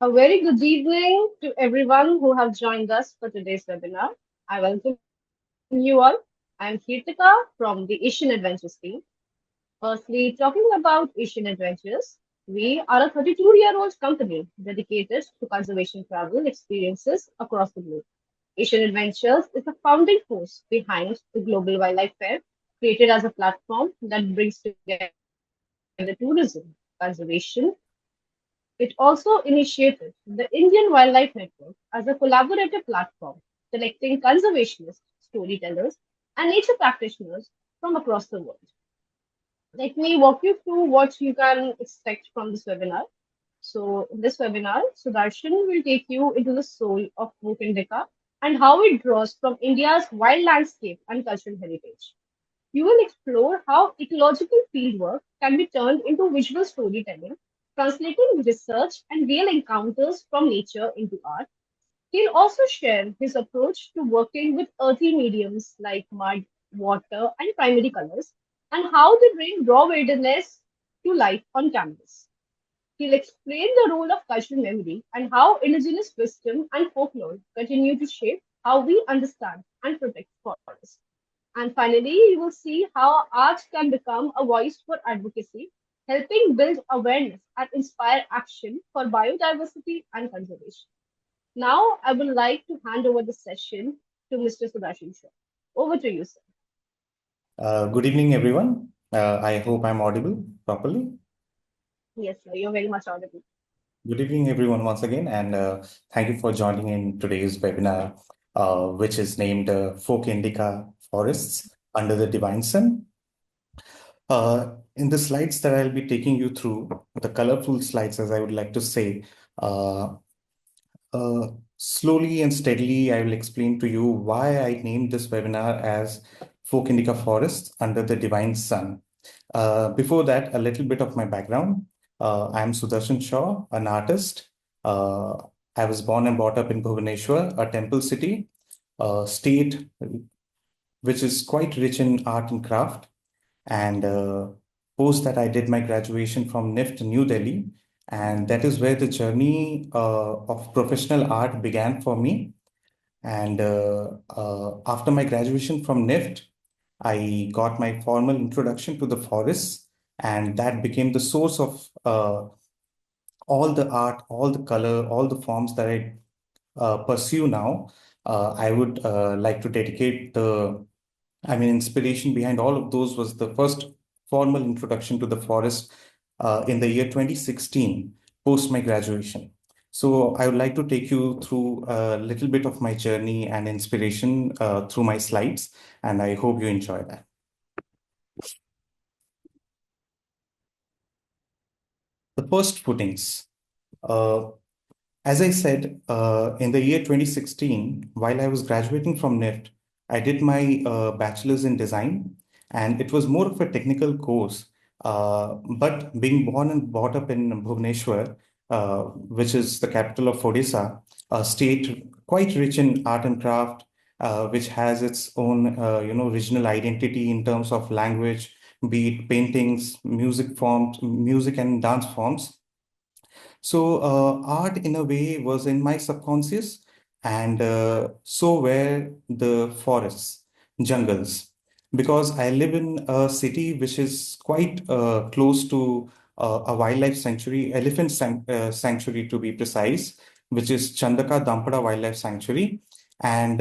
A very good evening to everyone who have joined us for today's webinar. I welcome you all. I am Kirtika from the Asian Adventures team. Firstly, talking about Asian Adventures, we are a 32-year-old company dedicated to conservation travel experiences across the globe. Asian Adventures is the founding force behind the Global Wildlife Fair, created as a platform that brings together tourism, conservation, it also initiated the Indian Wildlife Network as a collaborative platform connecting conservationists, storytellers, and nature practitioners from across the world. Let me walk you through what you can expect from this webinar. So, in this webinar, Sudarshan will take you into the soul of Folkindica and how it draws from India's wild landscape and cultural heritage. You will explore how ecological fieldwork can be turned into visual storytelling, translating research and real encounters from nature into art. He'll also share his approach to working with earthy mediums like mud, water, and primary colors, and how they bring raw wilderness to life on canvas. He'll explain the role of cultural memory and how indigenous wisdom and folklore continue to shape how we understand and protect forests. And finally, you will see how art can become a voice for advocacy, helping build awareness and inspire action for biodiversity and conservation. Now, I would like to hand over the session to Mr. Sudarshan Shaw. Over to you, sir. Good evening, everyone. I hope I'm audible properly. Yes, sir, you're very much audible. Good evening, everyone, once again, and thank you for joining in today's webinar, which is named Folkindica Forests Under the Divine Sun. In the slides that I'll be taking you through, the colorful slides, as I would like to say, uh, slowly and steadily, I will explain to you why I named this webinar as Folkindica Forests Under the Divine Sun. Before that, a little bit of my background. I'm Sudarshan Shaw, an artist. I was born and brought up in Bhubaneswar, a temple city, a state which is quite rich in art and craft. And post that, I did my graduation from NIFT, New Delhi. And that is where the journey of professional art began for me. And after my graduation from NIFT, I got my formal introduction to the forests, and that became the source of all the art, all the color, all the forms that I pursue now. I would like to dedicate inspiration behind all of those was the first formal introduction to the forest in the year 2016, post my graduation. So I would like to take you through a little bit of my journey and inspiration through my slides, and I hope you enjoy that. The first footings. Uh, as I said, in the year 2016, while I was graduating from NIFT, I did my bachelor's in design, and it was more of a technical course. But being born and brought up in Bhubaneswar, which is the capital of Odisha, a state quite rich in art and craft, which has its own, regional identity in terms of language, be it paintings, music forms, music and dance forms. So art in a way was in my subconscious, and so were the forests, jungles, because I live in a city which is quite close to a wildlife sanctuary, sanctuary to be precise, which is Chandaka Dampada Wildlife Sanctuary. And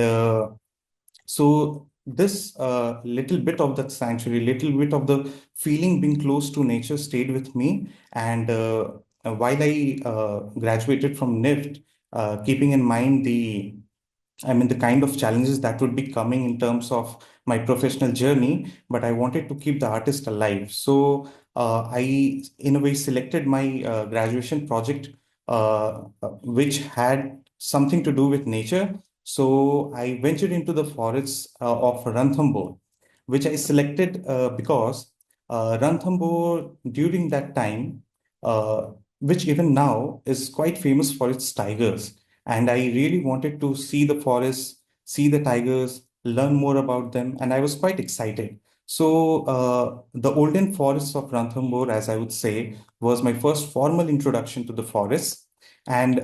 so this little bit of that sanctuary, little bit of the feeling being close to nature stayed with me. And while I graduated from NIFT, keeping in mind the kind of challenges that would be coming in terms of my professional journey, but I wanted to keep the artist alive. So in a way, selected my graduation project, which had something to do with nature. So I ventured into the forests of Ranthambore, which I selected because Ranthambore during that time, which even now is quite famous for its tigers. And I really wanted to see the forests, see the tigers, learn more about them, and I was quite excited. So the olden forests of Ranthambore, as I would say, was my first formal introduction to the forests. And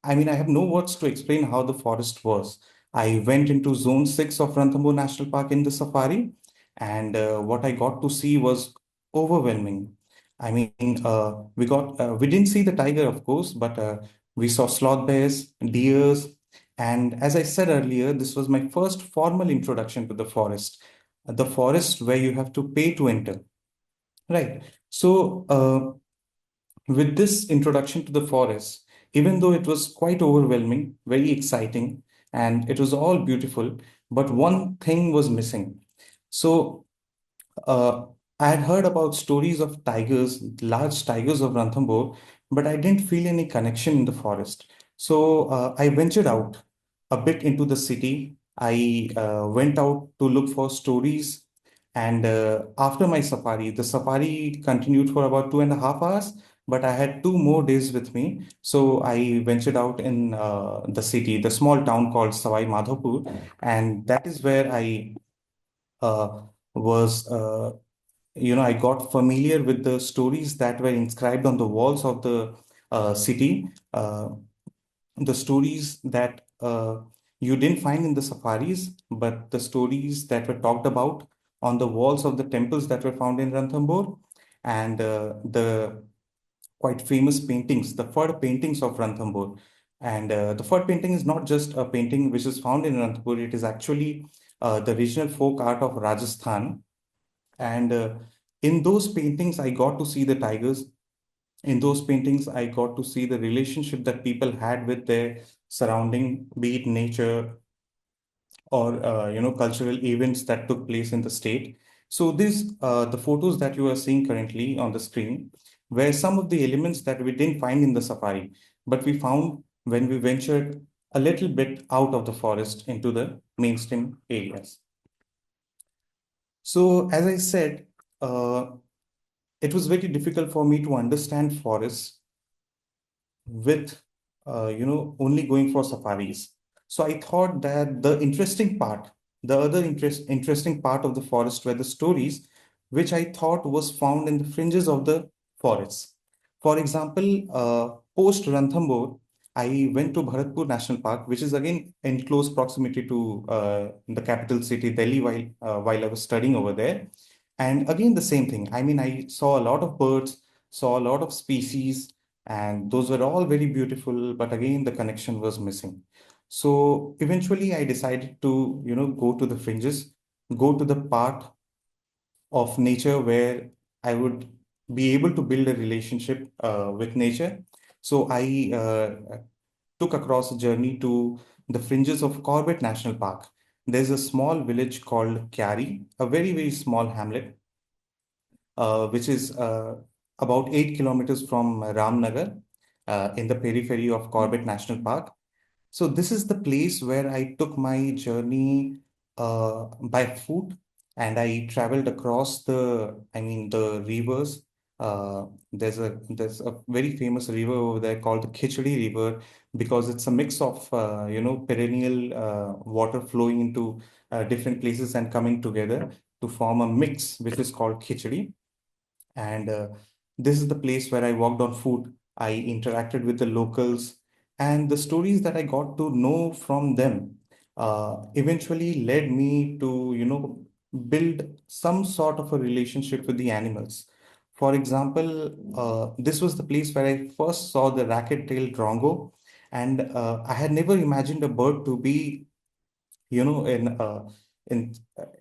I mean, I have no words to explain how the forest was. I went into Zone 6 of Ranthambore National Park in the safari, and what I got to see was overwhelming. I mean, we didn't see the tiger, of course, but we saw sloth bears, deers, and as I said earlier, this was my first formal introduction to the forest where you have to pay to enter. Right. So, with this introduction to the forest, even though it was quite overwhelming, very exciting, and it was all beautiful, but one thing was missing. So, uh, I had heard about stories of tigers, large tigers of Ranthambore, but I didn't feel any connection in the forest. So, I ventured out a bit into the city. I went out to look for stories. And after my safari, the safari continued for about 2.5 hours, but I had 2 more days with me. So I ventured out in the city, the small town called Savai Madhopur, and that is where I uh, was, I got familiar with the stories that were inscribed on the walls of the city. The stories that you didn't find in the safaris, but the stories that were talked about on the walls of the temples that were found in Ranthambore, and the quite famous paintings, the Fud paintings of Ranthambore. And the Fud painting is not just a painting which is found in Ranthambore, it is actually the regional folk art of Rajasthan. And in those paintings, I got to see the tigers. In those paintings, I got to see the relationship that people had with their surrounding, be it nature or cultural events that took place in the state. So these the photos that you are seeing currently on the screen were some of the elements that we didn't find in the safari, but we found when we ventured a little bit out of the forest into the mainstream areas. So as I said, uh, it was very difficult for me to understand forests with only going for safaris. So I thought that the interesting part, the other interesting part of the forest were the stories, which I thought was found in the fringes of the forests. For example, post Ranthambore, I went to Bharatpur National Park, which is again in close proximity to the capital city, Delhi, while I was studying over there. And again, the same thing. I mean, I saw a lot of birds, saw a lot of species, and those were all very beautiful, but again the connection was missing. So eventually I decided to go to the fringes, go to the part of nature where I would be able to build a relationship with nature. So I took across a journey to the fringes of Corbett National Park. There's a small village called Kyari, a very very small hamlet, which is about 8 kilometers from Ramnagar, in the periphery of Corbett National Park. So this is the place where I took my journey by foot, and I traveled across the rivers. There's a very famous river over there called the Khichdi River, because it's a mix of perennial water flowing into different places and coming together to form a mix which is called Khichdi. And this is the place where I walked on foot. I interacted with the locals, and the stories that I got to know from them eventually led me to, build some sort of a relationship with the animals. For example, this was the place where I first saw the racket-tailed drongo, and I had never imagined a bird to be you know in uh, in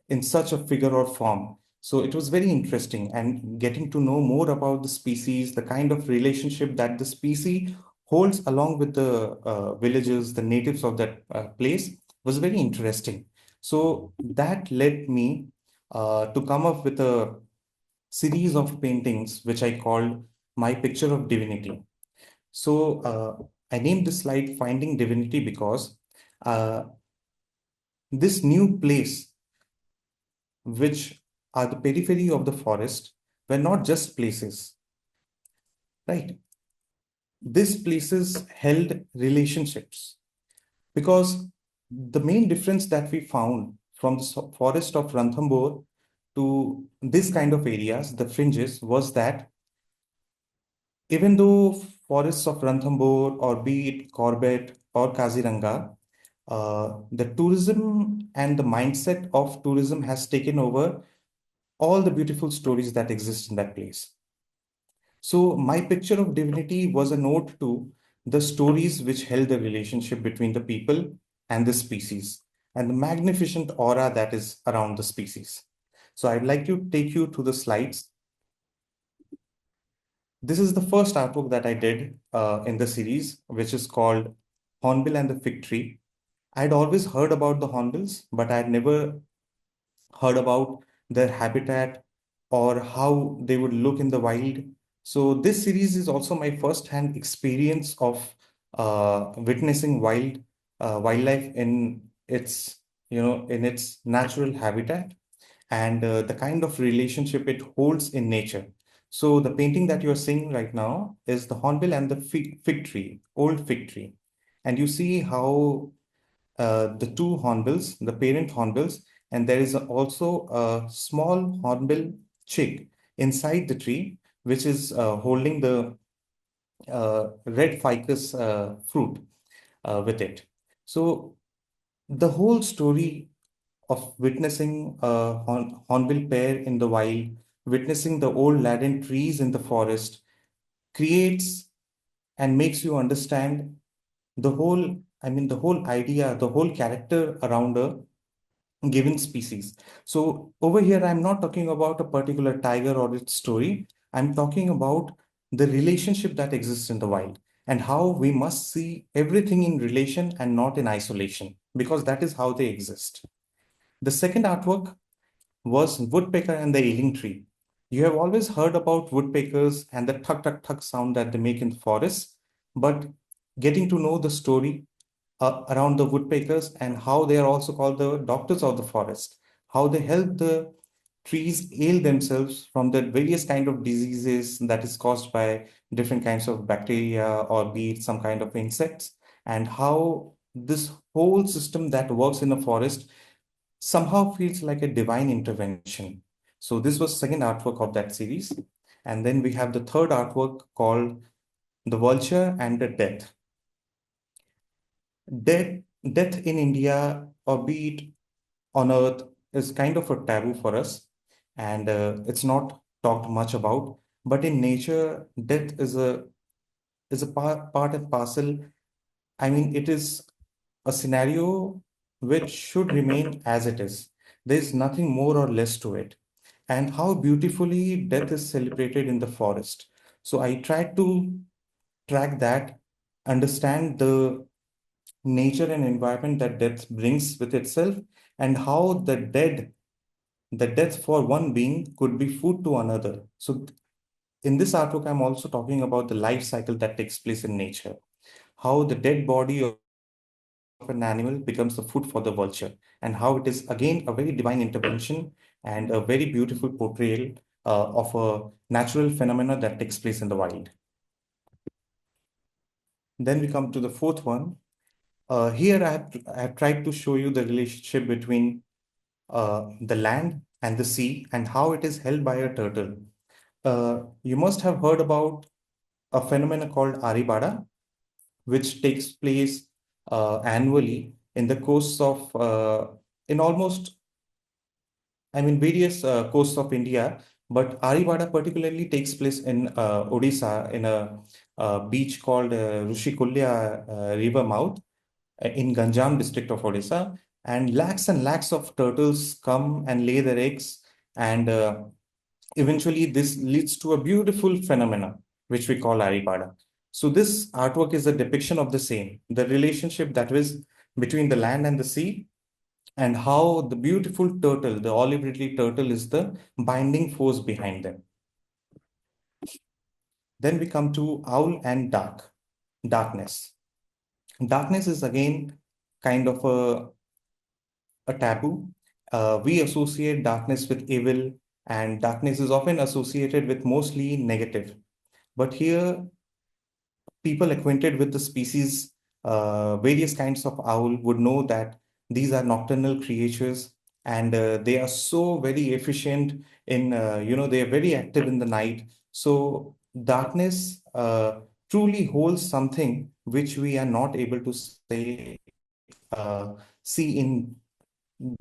in such a figure or form. So it was very interesting, and getting to know more about the species, the kind of relationship that the species holds along with the villagers, the natives of that place, was very interesting. So that led me to come up with a series of paintings which I called my picture of divinity. So I named this slide Finding Divinity because uh, this new place, which are the periphery of the forest, were not just places, right? These places held relationships, because the main difference that we found from the forest of Ranthambore to this kind of areas, the fringes, was that even though forests of Ranthambore or be it Corbett or Kaziranga, the tourism and the mindset of tourism has taken over all the beautiful stories that exist in that place. So my picture of divinity was a note to the stories which held the relationship between the people and the species and the magnificent aura that is around the species. So I'd like to take you to the slides. This is the first artwork that I did in the series, which is called Hornbill and the Fig Tree. I'd always heard about the hornbills, but I'd never heard about their habitat or how they would look in the wild. So this series is also my first-hand experience of witnessing wildlife in its in its natural habitat and the kind of relationship it holds in nature. So the painting that you're seeing right now is the hornbill and the fig tree, old fig tree, and you see how the two hornbills, the parent hornbills, and there is also a small hornbill chick inside the tree, which is holding the red ficus fruit with it. So the whole story of witnessing a hornbill pair in the wild, witnessing the old laden trees in the forest, creates and makes you understand the whole, the whole idea, the whole character around a given species. So over here, I'm not talking about a particular tiger or its story. I'm talking about the relationship that exists in the wild and how we must see everything in relation and not in isolation, because that is how they exist. The second artwork was Woodpecker and the Ailing Tree. You have always heard about woodpeckers and the tuck tuck tuck sound that they make in the forest, but getting to know the story around the woodpeckers and how they are also called the doctors of the forest, how they help the trees heal themselves from the various kind of diseases that is caused by different kinds of bacteria or be it some kind of insects, and how this whole system that works in a forest somehow feels like a divine intervention. So this was second artwork of that series. And then we have the third artwork called The Vulture and the Death. Death, death in India, or be it on Earth, is kind of a taboo for us, and it's not talked much about. But in nature, death is a part and parcel. It is a scenario which should remain as it is. There is nothing more or less to it. And how beautifully death is celebrated in the forest. So I tried to track that, understand the nature and environment that death brings with itself, and how the death for one being could be food to another. So in this artwork, I'm also talking about the life cycle that takes place in nature, how the dead body of an animal becomes the food for the vulture, and how it is again a very divine intervention and a very beautiful portrayal of a natural phenomena that takes place in the wild. Then we come to the fourth one. Here I have tried to show you the relationship between the land and the sea and how it is held by a turtle. You must have heard about a phenomenon called Aribada, which takes place annually in the coasts of in almost various coasts of India, but Arivada particularly takes place in Odisha in a beach called Rushikulya river mouth in Ganjam district of Odisha, and lakhs of turtles come and lay their eggs, and eventually this leads to a beautiful phenomena which we call Aribada. So this artwork is a depiction of the same, the relationship that is between the land and the sea, and how the beautiful turtle, the olive ridley turtle, is the binding force behind them. Then we come to owl and darkness. Darkness is again kind of a taboo. We associate darkness with evil, and darkness is often associated with mostly negative. But here, people acquainted with the species, various kinds of owl, would know that these are nocturnal creatures, and they are so very efficient in, they are very active in the night. So darkness truly holds something which we are not able to say, see in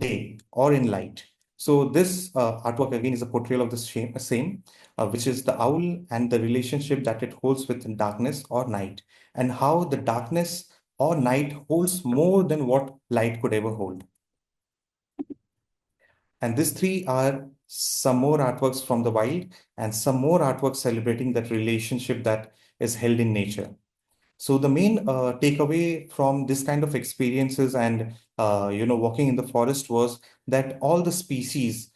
day or in light. So this artwork again is a portrayal of the same, which is the owl and the relationship that it holds with darkness or night, and how the darkness or night holds more than what light could ever hold. And these three are some more artworks from the wild and some more artworks celebrating that relationship that is held in nature. So the main takeaway from this kind of experiences and walking in the forest was that all the species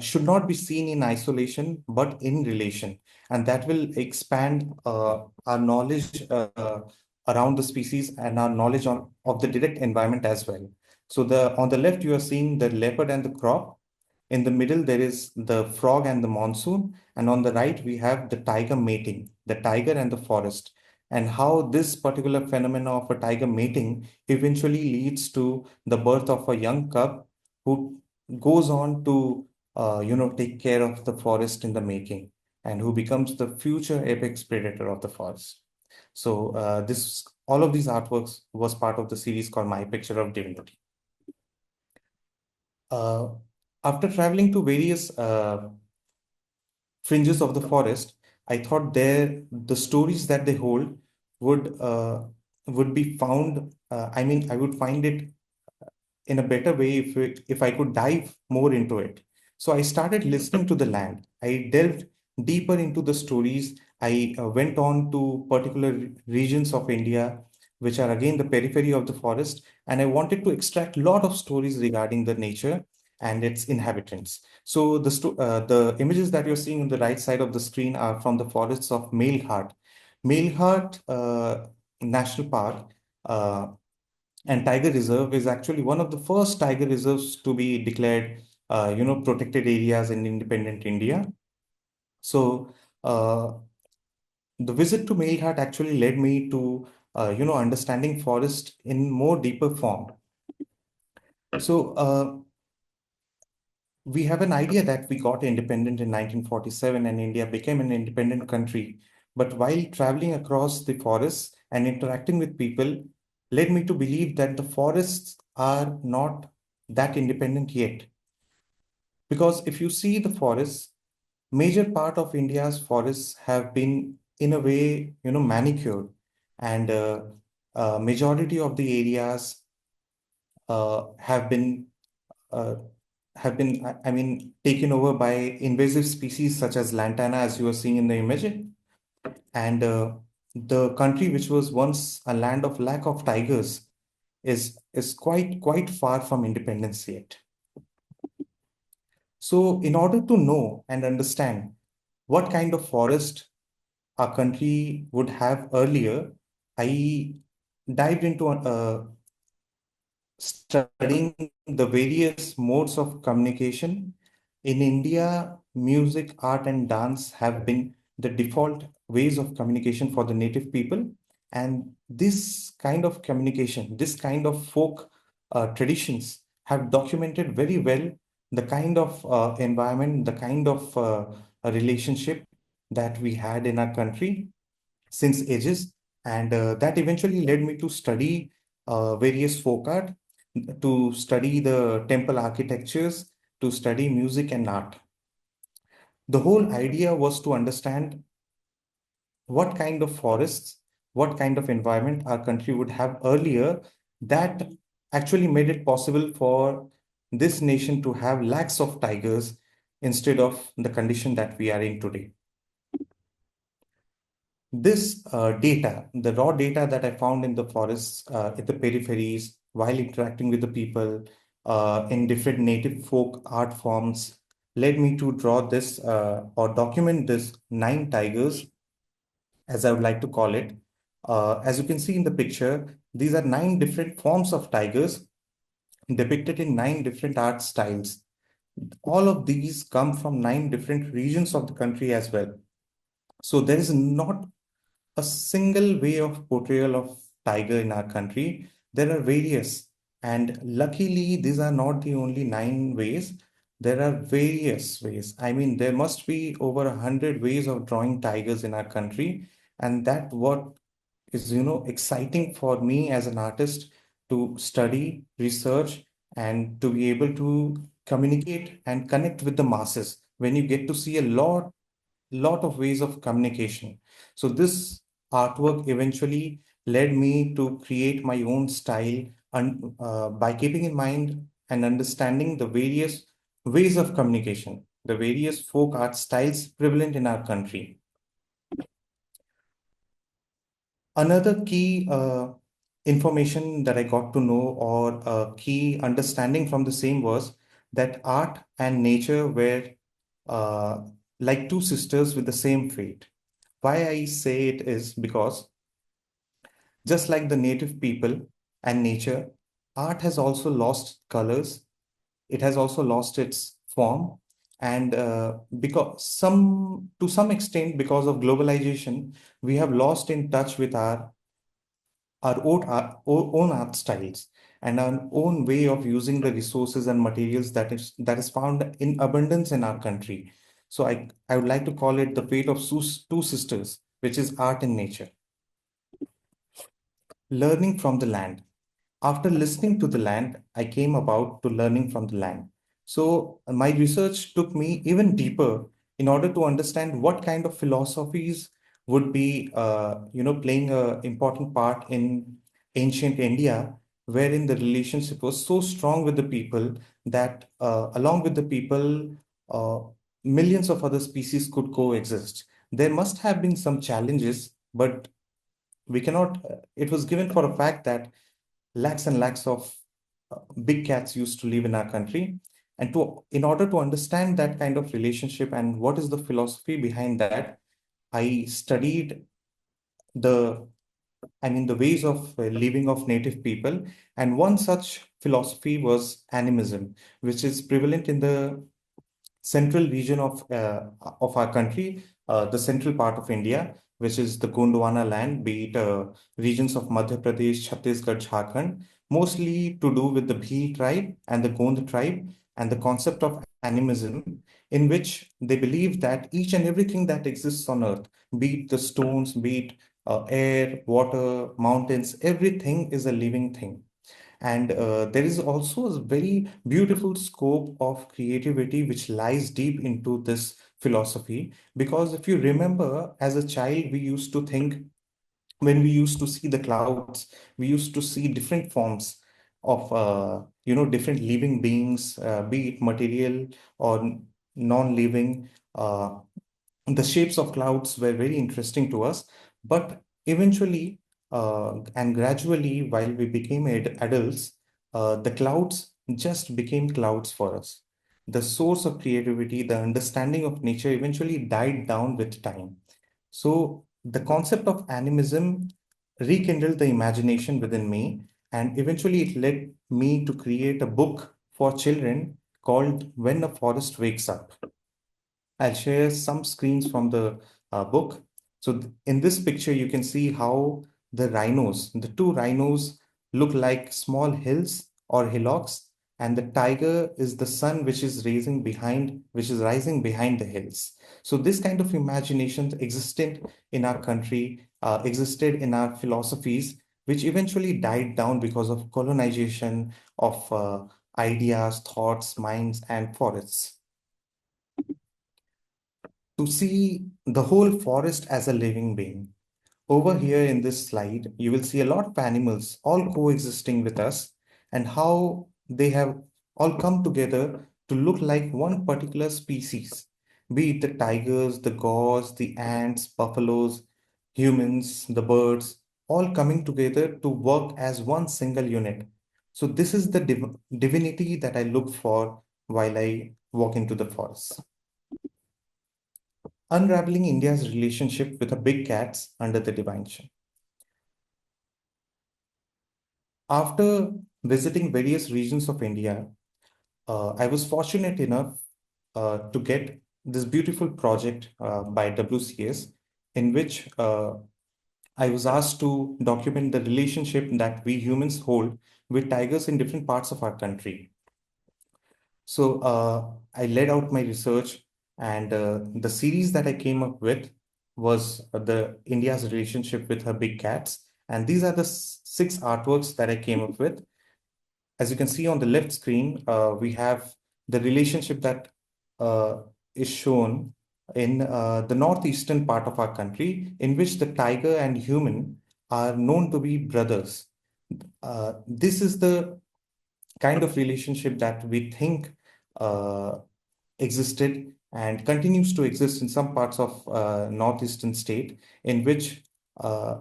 should not be seen in isolation but in relation, and that will expand our knowledge around the species and our knowledge of the direct environment as well. So the on the left you are seeing the leopard and the crop. In the middle, there is the frog and the monsoon. And on the right, we have the tiger mating, the tiger and the forest, and how this particular phenomena of a tiger mating eventually leads to the birth of a young cub who goes on to, take care of the forest in the making, and who becomes the future apex predator of the forest. So all of these artworks was part of the series called My Picture of Divinity. Uh, After traveling to various fringes of the forest, I thought there the stories that they hold would uh, would be found. I mean, I would find it in a better way if I could dive more into it. So I started listening to the land. I delved deeper into the stories. I went on to particular regions of India, which are again the periphery of the forest, and I wanted to extract a lot of stories regarding the nature and its inhabitants. So the images that you're seeing on the right side of the screen are from the forests of Melghat. Melghat National Park. And Tiger Reserve is actually one of the first tiger reserves to be declared, protected areas in independent India. So uh, the visit to Melghat actually led me to, understanding forest in more deeper form. So we have an idea that we got independent in 1947 and India became an independent country. But while traveling across the forests and interacting with people, led me to believe that the forests are not that independent yet. Because if you see the forests, major part of India's forests have been, in a way, manicured, and majority of the areas uh, have been uh, I mean, taken over by invasive species such as lantana, as you are seeing in the image. And the country which was once a land of lack of tigers is quite far from independence yet. So, in order to know and understand what kind of forest our country would have earlier, I dived into studying the various modes of communication. In India, music, art, and dance have been the default ways of communication for the native people. And this kind of communication, this kind of folk traditions have documented very well the kind of environment, the kind of a relationship that we had in our country since ages. And that eventually led me to study various folk art, to study the temple architectures, to study music and art. The whole idea was to understand what kind of forests, what kind of environment our country would have earlier that actually made it possible for this nation to have lakhs of tigers instead of the condition that we are in today. This data, the raw data that I found in the forests, at the peripheries, while interacting with the people in different native folk art forms, led me to draw this or document this nine tigers, as I would like to call it. As you can see in the picture, these are nine different forms of tigers depicted in nine different art styles. All of these come from nine different regions of the country as well. So there is not a single way of portrayal of tiger in our country. There are various, and luckily, these are not the only nine ways. There are various ways. I mean, there must be over 100 ways of drawing tigers in our country, And that what is, exciting for me as an artist to study, research, and to be able to communicate and connect with the masses when you get to see a lot of ways of communication. So this artwork eventually led me to create my own style, and by keeping in mind and understanding the various ways of communication, the various folk art styles prevalent in our country. Another key information that I got to know, or a key understanding from the same, was that art and nature were uh, like two sisters with the same fate. Why I say it is because just like the native people and nature, art has also lost colors. It has also lost its form, and because to some extent, because of globalization, we have lost in touch with our own art styles and our own way of using the resources and materials that is found in abundance in our country. So I would like to call it the fate of two sisters, which is art and nature. Learning from the land. After listening to the land, I came about to learning from the land. So my research took me even deeper in order to understand what kind of philosophies would be, playing an important part in ancient India, wherein the relationship was so strong with the people that, along with the people, uh, millions of other species could coexist. There must have been some challenges, but we cannot. It was given for a fact that lakhs and lakhs of big cats used to live in our country, and to in order to understand that kind of relationship and what is the philosophy behind that, I studied the the ways of living of native people. And one such philosophy was animism, which is prevalent in the central region of our country, the central part of India, which is the Gondwana land, be it regions of Madhya Pradesh, Chhattisgarh, Jharkhand, mostly to do with the Bhil tribe and the Gond tribe, and the concept of animism, in which they believe that each and everything that exists on earth, be it the stones, be it air, water, mountains, everything is a living thing. And there is also a very beautiful scope of creativity which lies deep into this philosophy. Because if you remember, as a child, we used to think, when we used to see the clouds, we used to see different forms of, different living beings, be it material or non-living. The shapes of clouds were very interesting to us. But eventually, and gradually, while we became adults, the clouds just became clouds for us. The source of creativity, the understanding of nature eventually died down with time. So the concept of animism rekindled the imagination within me, and eventually it led me to create a book for children called When a Forest Wakes Up. I'll share some screens from the book. So in this picture, you can see how the two rhinos look like small hills or hillocks, and the tiger is the sun which is rising behind the hills. So this kind of imagination existed in our country, existed in our philosophies, which eventually died down because of colonization of ideas, thoughts, minds, and forests. To see the whole forest as a living being. Over here in this slide, you will see a lot of animals all coexisting with us, and how they have all come together to look like one particular species, be it the tigers, the gores, the ants, buffaloes, humans, the birds, all coming together to work as one single unit. So this is the divinity that I look for while I walk into the forest. Unraveling India's relationship with the big cats under the dimension. After visiting various regions of India, I was fortunate enough to get this beautiful project by WCS, in which I was asked to document the relationship that we humans hold with tigers in different parts of our country. So I laid out my research, and the series that I came up with was the India's relationship with her big cats. And these are the six artworks that I came up with. As you can see on the left screen, we have the relationship that uh, is shown in the northeastern part of our country, in which the tiger and human are known to be brothers. This is the kind of relationship that we think uh, existed and continues to exist in some parts of northeastern state, in which uh,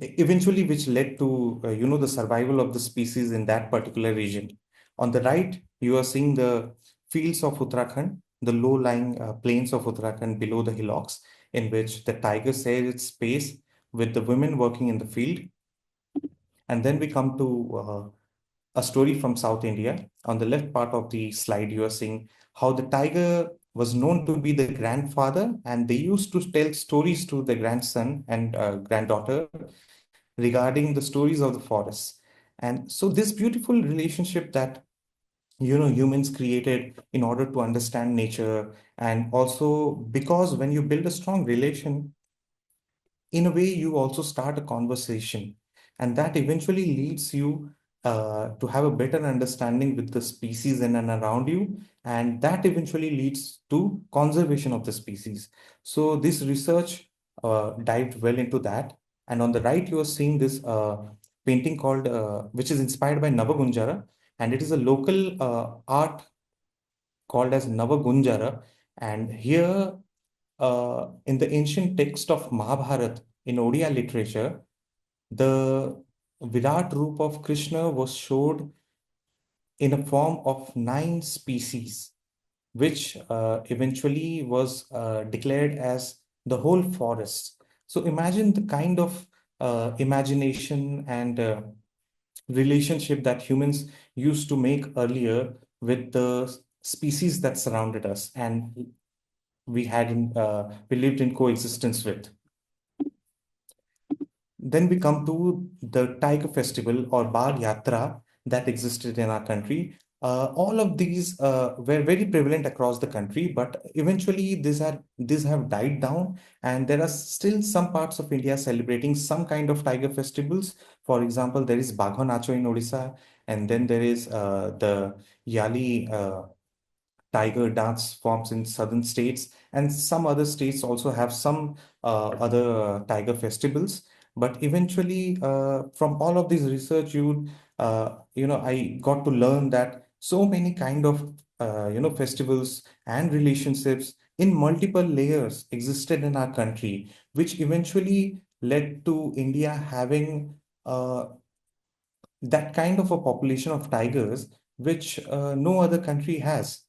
eventually which led to the survival of the species in that particular region. On the right, you are seeing the fields of Uttarakhand, the low-lying plains of Uttarakhand below the hillocks, in which the tiger shares its space with the women working in the field. And then we come to a story from South India. On the left part of the slide, you are seeing how the tiger was known to be the grandfather, and they used to tell stories to the grandson and granddaughter regarding the stories of the forests. And so this beautiful relationship that humans created in order to understand nature, and also because when you build a strong relation, in a way you also start a conversation, and that eventually leads you to have a better understanding with the species in and around you, and that eventually leads to conservation of the species. So this research dived well into that. And on the right you are seeing this painting called which is inspired by Navagunjara, and it is a local art called as Navagunjara. And here in the ancient text of Mahabharata in Odia literature, the Virat Roop of Krishna was showed in a form of 9 species, which eventually was declared as the whole forest. So imagine the kind of imagination and relationship that humans used to make earlier with the species that surrounded us, and we lived in coexistence with. Then we come to the Tiger Festival or Bagh Yatra that existed in our country. All of these were very prevalent across the country, but eventually these have died down, and there are still some parts of India celebrating some kind of tiger festivals. For example, there is Bagho Nacho in Odisha, and then there is the Yali tiger dance forms in southern states, and some other states also have some other tiger festivals. But eventually from all of this research, I got to learn that so many kind of festivals and relationships in multiple layers existed in our country, which eventually led to India having uh, that kind of a population of tigers, which no other country has.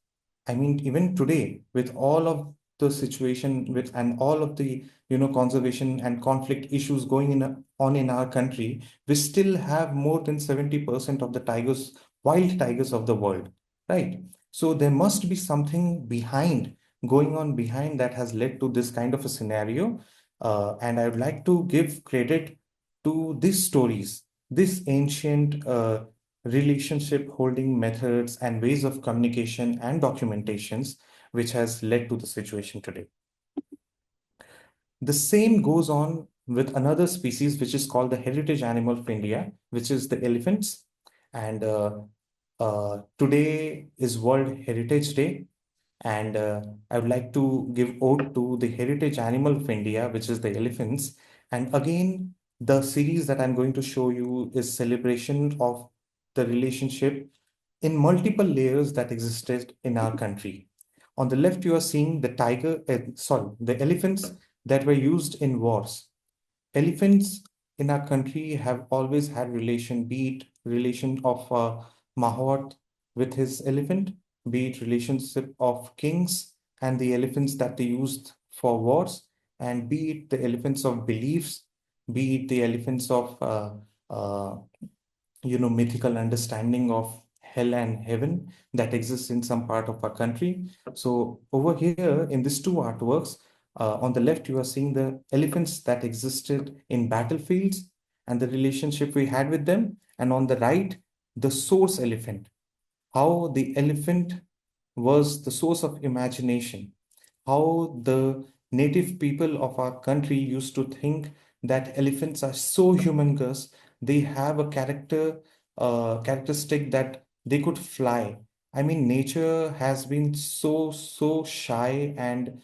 I mean, even today, with all of the situation with and all of the conservation and conflict issues going on in our country, we still have more than 70% of the tigers, wild tigers of the world, right? So there must be something behind going on behind that has led to this kind of a scenario. And I would like to give credit to these stories, this ancient relationship holding methods and ways of communication and documentations, which has led to the situation today. The same goes on with another species, which is called the heritage animal of India, which is the elephants. And today is World Heritage Day. And I would like to give ode to the heritage animal of India, which is the elephants. And again, the series that I'm going to show you is celebration of the relationship in multiple layers that existed in our country. On the left, you are seeing the elephants that were used in wars. Elephants in our country have always had relation, be it relation of Mahawat with his elephant, be it relationship of kings and the elephants that they used for wars, and be it the elephants of beliefs, be it the elephants of uh, mythical understanding of hell and heaven that exists in some part of our country. So over here in these two artworks, on the left, you are seeing the elephants that existed in battlefields and the relationship we had with them. And on the right, the source elephant, how the elephant was the source of imagination, how the native people of our country used to think that elephants are so humongous. They have a characteristic that they could fly. I mean, nature has been so shy and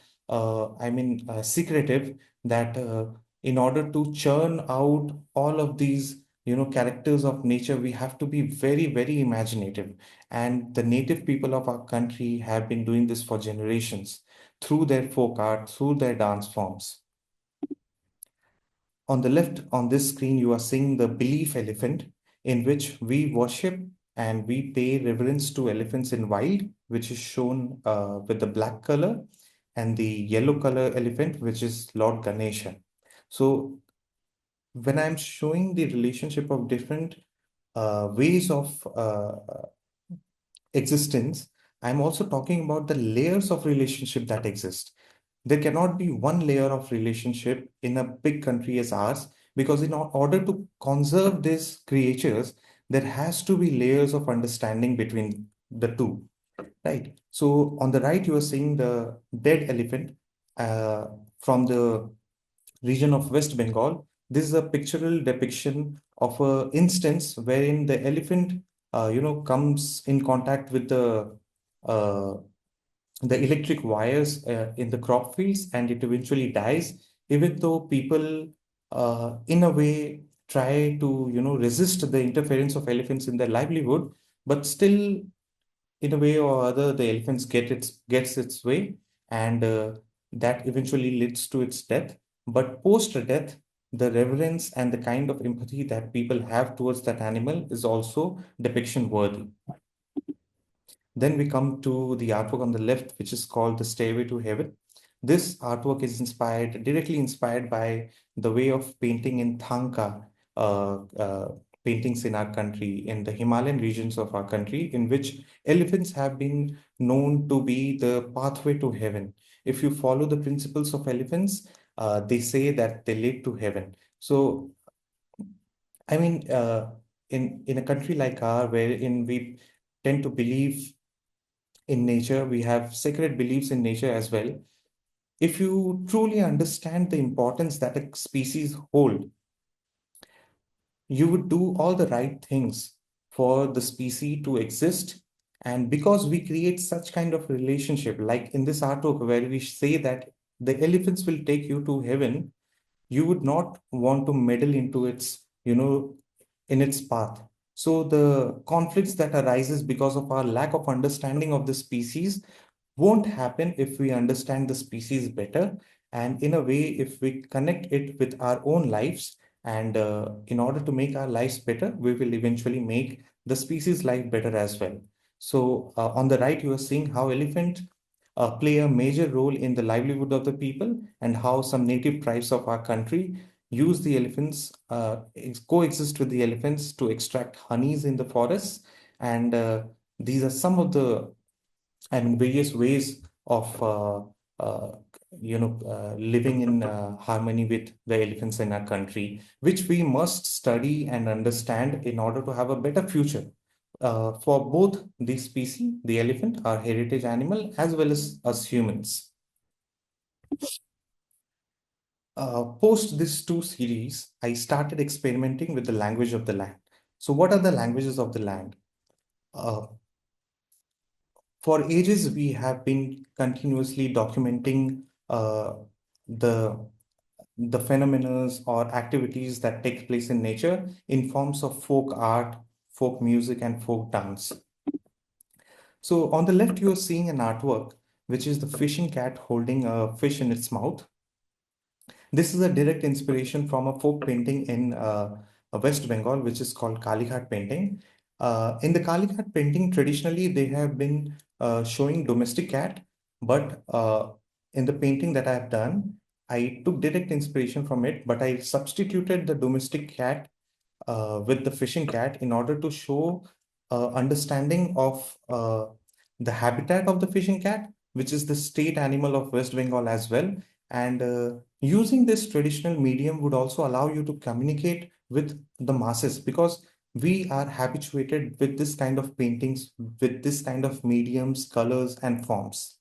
secretive that in order to churn out all of these, characters of nature, we have to be very imaginative. And the native people of our country have been doing this for generations through their folk art, through their dance forms. On the left on this screen, you are seeing the belief elephant, in which we worship and we pay reverence to elephants in wild, which is shown with the black color, and the yellow color elephant, which is Lord Ganesha. So when I'm showing the relationship of different ways of existence, I'm also talking about the layers of relationship that exist. There cannot be one layer of relationship in a big country as ours, because in order to conserve these creatures, there has to be layers of understanding between the two, right? So on the right, you are seeing the dead elephant uh, from the region of West Bengal. This is a pictorial depiction of a instance wherein the elephant, comes in contact with uh, the electric wires in the crop fields, and it eventually dies, even though people, in a way, try to, resist the interference of elephants in their livelihood, but still, in a way or other, the elephants gets its way, and that eventually leads to its death. But post death, the reverence and the kind of empathy that people have towards that animal is also depiction worthy. Then we come to the artwork on the left, which is called The Stairway to Heaven. This artwork is directly inspired by the way of painting in Thangka, paintings in our country, in the Himalayan regions of our country, in which elephants have been known to be the pathway to heaven. If you follow the principles of elephants, they say that they lead to heaven. So, I mean, in a country like our, wherein we tend to believe in nature, we have sacred beliefs in nature as well. If you truly understand the importance that a species hold, you would do all the right things for the species to exist. And because we create such kind of relationship, like in this artwork where we say that the elephants will take you to heaven, you would not want to meddle into its, in its path. So the conflicts that arises because of our lack of understanding of the species won't happen if we understand the species better, and in a way, if we connect it with our own lives. And in order to make our lives better, we will eventually make the species life better as well. So on the right, you are seeing how elephant play a major role in the livelihood of the people, and how some native tribes of our country use the elephants, coexist with the elephants to extract honeys in the forests. And these are some of the, I mean, various ways of living in harmony with the elephants in our country, which we must study and understand in order to have a better future for both the species, the elephant, our heritage animal, as well as us humans. Post these two series, I started experimenting with the language of the land. So, what are the languages of the land? Uh, for ages, we have been continuously documenting the the phenomena or activities that take place in nature in forms of folk art, folk music, and folk dance. So on the left, you are seeing an artwork, which is the fishing cat holding a fish in its mouth. This is a direct inspiration from a folk painting in West Bengal, which is called Kalighat painting. In the Kalighat painting, traditionally they have been showing domestic cat, but in the painting that I have done, I took direct inspiration from it, but I substituted the domestic cat with the fishing cat in order to show understanding of the habitat of the fishing cat, which is the state animal of West Bengal as well. And using this traditional medium would also allow you to communicate with the masses, because we are habituated with this kind of paintings, with this kind of mediums, colors, and forms.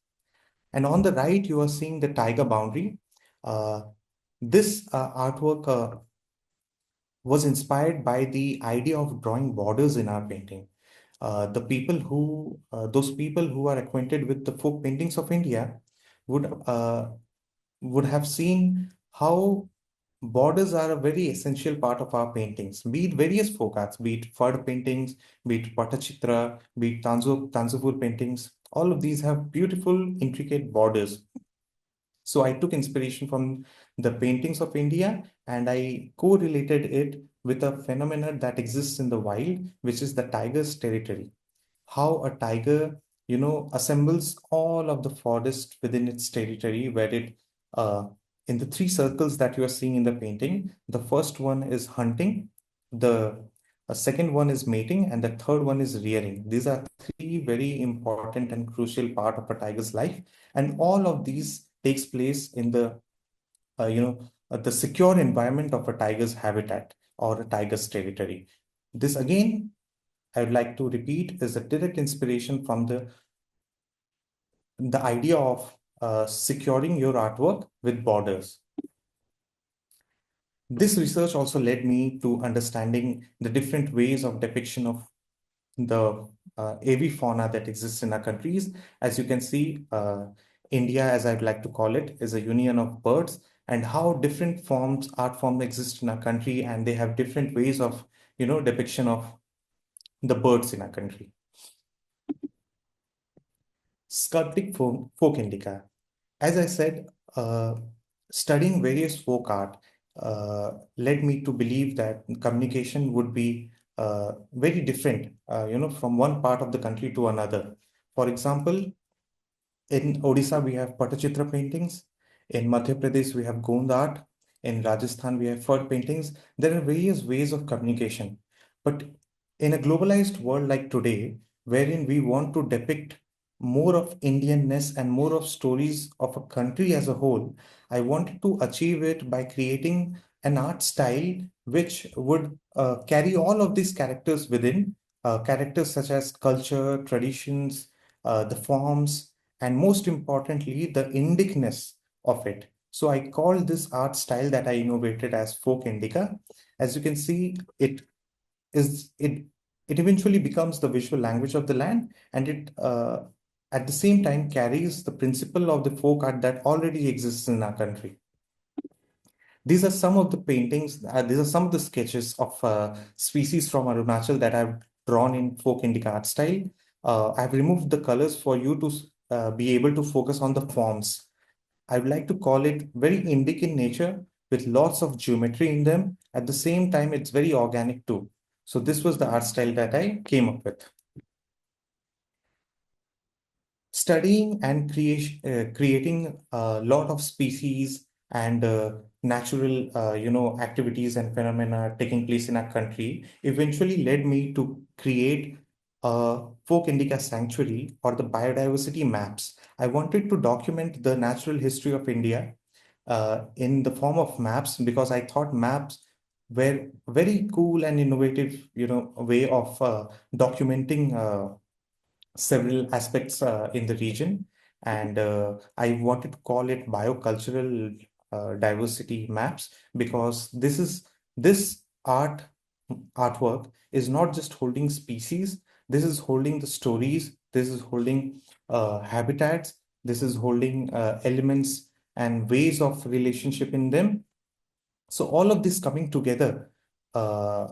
And on the right, you are seeing the tiger boundary. Uh, this artwork was inspired by the idea of drawing borders in our painting. Those people who are acquainted with the folk paintings of India would would have seen how borders are a very essential part of our paintings, be it various folk arts, be it Fard paintings, be it Patachitra, be it Tanjavur paintings. All of these have beautiful, intricate borders. So I took inspiration from the paintings of India and I correlated it with a phenomenon that exists in the wild, which is the tiger's territory. How a tiger, assembles all of the forest within its territory, where uh, in the three circles that you are seeing in the painting, the first one is hunting, the second one is mating, and the third one is rearing. These are three very important and crucial part of a tiger's life, and all of these takes place in the secure environment of a tiger's habitat or a tiger's territory. This again, I would like to repeat, is a direct inspiration from the idea of securing your artwork with borders. This research also led me to understanding the different ways of depiction of the avifauna that exists in our countries. As you can see, India, as I'd like to call it, is a union of birds, and how different art forms exist in our country, and they have different ways of, depiction of the birds in our country. Sculpting folk indica. As I said, studying various folk art led me to believe that communication would be very different, from one part of the country to another. For example, in Odisha, we have Patachitra paintings. In Madhya Pradesh, we have Gond art. In Rajasthan, we have Fard paintings. There are various ways of communication. But in a globalized world like today, wherein we want to depict more of Indianness and more of stories of a country as a whole, I wanted to achieve it by creating an art style which would carry all of these characters within, characters such as culture, traditions, the forms, and most importantly, the indigness of it. So I call this art style that I innovated as folk indica. As you can see, is it it eventually becomes the visual language of the land, and it at the same time carries the principle of the folk art that already exists in our country. These are some of the paintings, these are some of the sketches of species from Arunachal that I've drawn in folk indica art style. I've removed the colors for you to be able to focus on the forms. I would like to call it very Indic in nature with lots of geometry in them. At the same time, it's very organic too. So this was the art style that I came up with. Studying and creating a lot of species and natural activities and phenomena taking place in our country eventually led me to create a folk indica sanctuary or the biodiversity maps. I wanted to document the natural history of India in the form of maps, because I thought maps were very cool and innovative, way of documenting several aspects in the region. And I wanted to call it biocultural diversity maps, because this artwork is not just holding species, this is holding the stories, this is holding habitats, this is holding elements and ways of relationship in them. So all of this coming together, uh,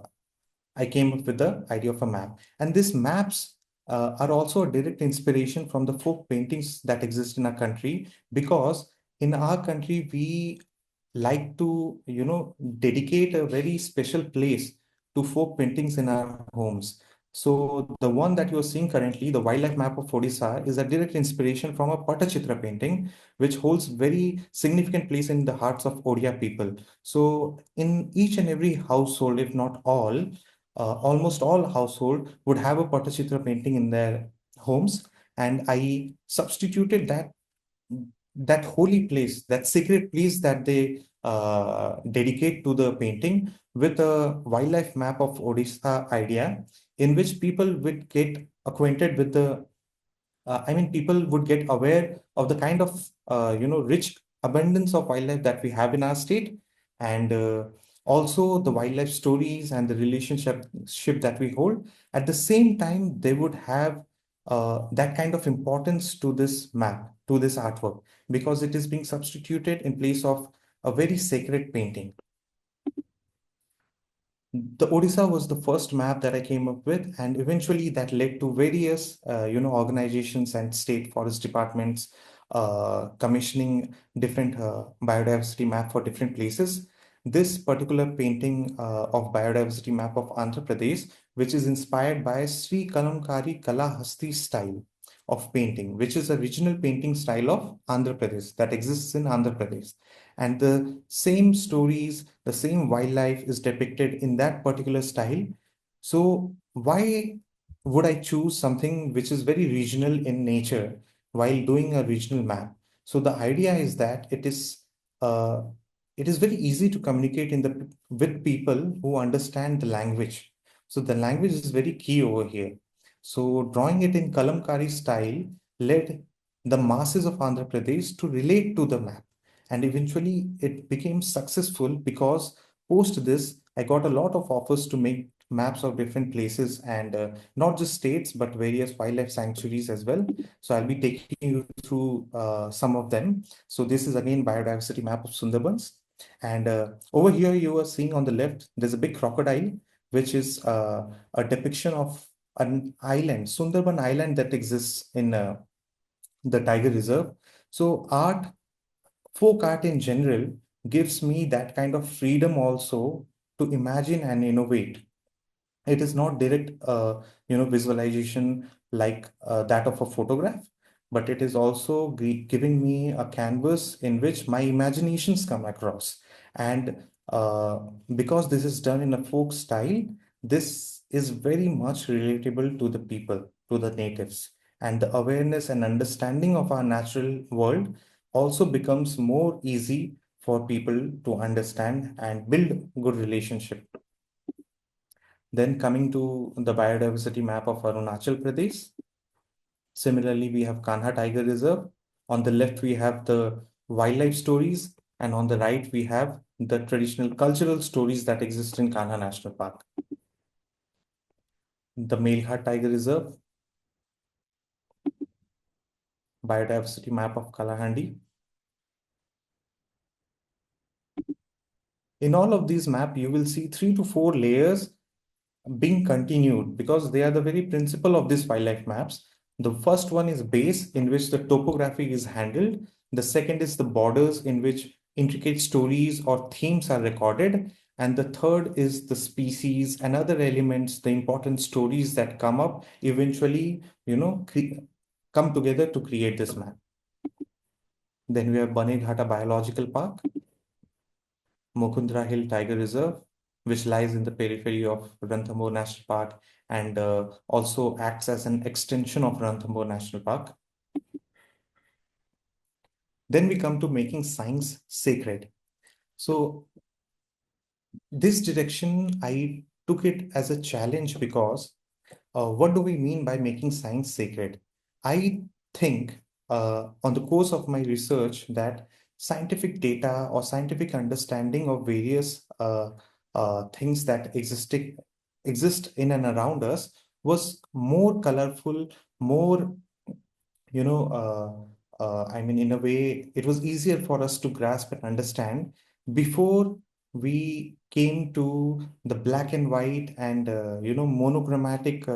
I came up with the idea of a map. And these maps are also a direct inspiration from the folk paintings that exist in our country, because in our country, we like to, dedicate a very special place to folk paintings in our homes. So the one that you're seeing currently, the wildlife map of Odisha, is a direct inspiration from a Patachitra painting, which holds very significant place in the hearts of Odia people. So in each and every household, if not all, almost all household would have a Patachitra painting in their homes. And I substituted that holy place, that sacred place that they dedicate to the painting, with a wildlife map of Odisha idea, in which people would get acquainted with the I mean, people would get aware of the kind of rich abundance of wildlife that we have in our state, and also the wildlife stories and the relationship that we hold. At the same time, they would have that kind of importance to this map, to this artwork, because it is being substituted in place of a very sacred painting. The Odisha was the first map that I came up with, and eventually that led to various, organizations and state forest departments commissioning different biodiversity map for different places. This particular painting of biodiversity map of Andhra Pradesh, which is inspired by Sri Kalamkari Kalahasti style of painting, which is a regional painting style of Andhra Pradesh that exists in Andhra Pradesh. And the same stories, the same wildlife is depicted in that particular style. So why would I choose something which is very regional in nature while doing a regional map? So the idea is that uh, it is very easy to communicate in the with people who understand the language. So the language is very key over here. So drawing it in Kalamkari style led the masses of Andhra Pradesh to relate to the map, and eventually it became successful because post this I got a lot of offers to make maps of different places, and not just states but various wildlife sanctuaries as well. So I'll be taking you through some of them. So this is again biodiversity map of Sundarbans, and over here you are seeing on the left there's a big crocodile, which is a depiction of an island, Sundarban Island, that exists in the tiger reserve. So folk art in general gives me that kind of freedom also to imagine and innovate. It is not direct visualization like that of a photograph, but it is also giving me a canvas in which my imaginations come across. And because this is done in a folk style, this is very much relatable to the people, to the natives, and the awareness and understanding of our natural world also becomes more easy for people to understand and build good relationship. Then coming to the biodiversity map of Arunachal Pradesh. Similarly, we have Kanha Tiger Reserve. On the left, we have the wildlife stories, and on the right, we have the traditional cultural stories that exist in Kanha National Park. The Melghat Tiger Reserve, biodiversity map of Kalahandi. In all of these maps, you will see 3 to 4 layers being continued because they are the very principle of these wildlife maps. The first one is base, in which the topography is handled. The second is the borders, in which intricate stories or themes are recorded. And the third is the species and other elements, the important stories that come up eventually, come together to create this map. Then we have Baneghata Biological Park, Mukundra Hill Tiger Reserve, which lies in the periphery of Ranthambore National Park and also acts as an extension of Ranthambore National Park. Then we come to making science sacred. So this direction, I took it as a challenge because what do we mean by making science sacred? I think on the course of my research that scientific data or scientific understanding of various things that exist in and around us was more colorful, more I mean, in a way, it was easier for us to grasp and understand before we came to the black and white and, monochromatic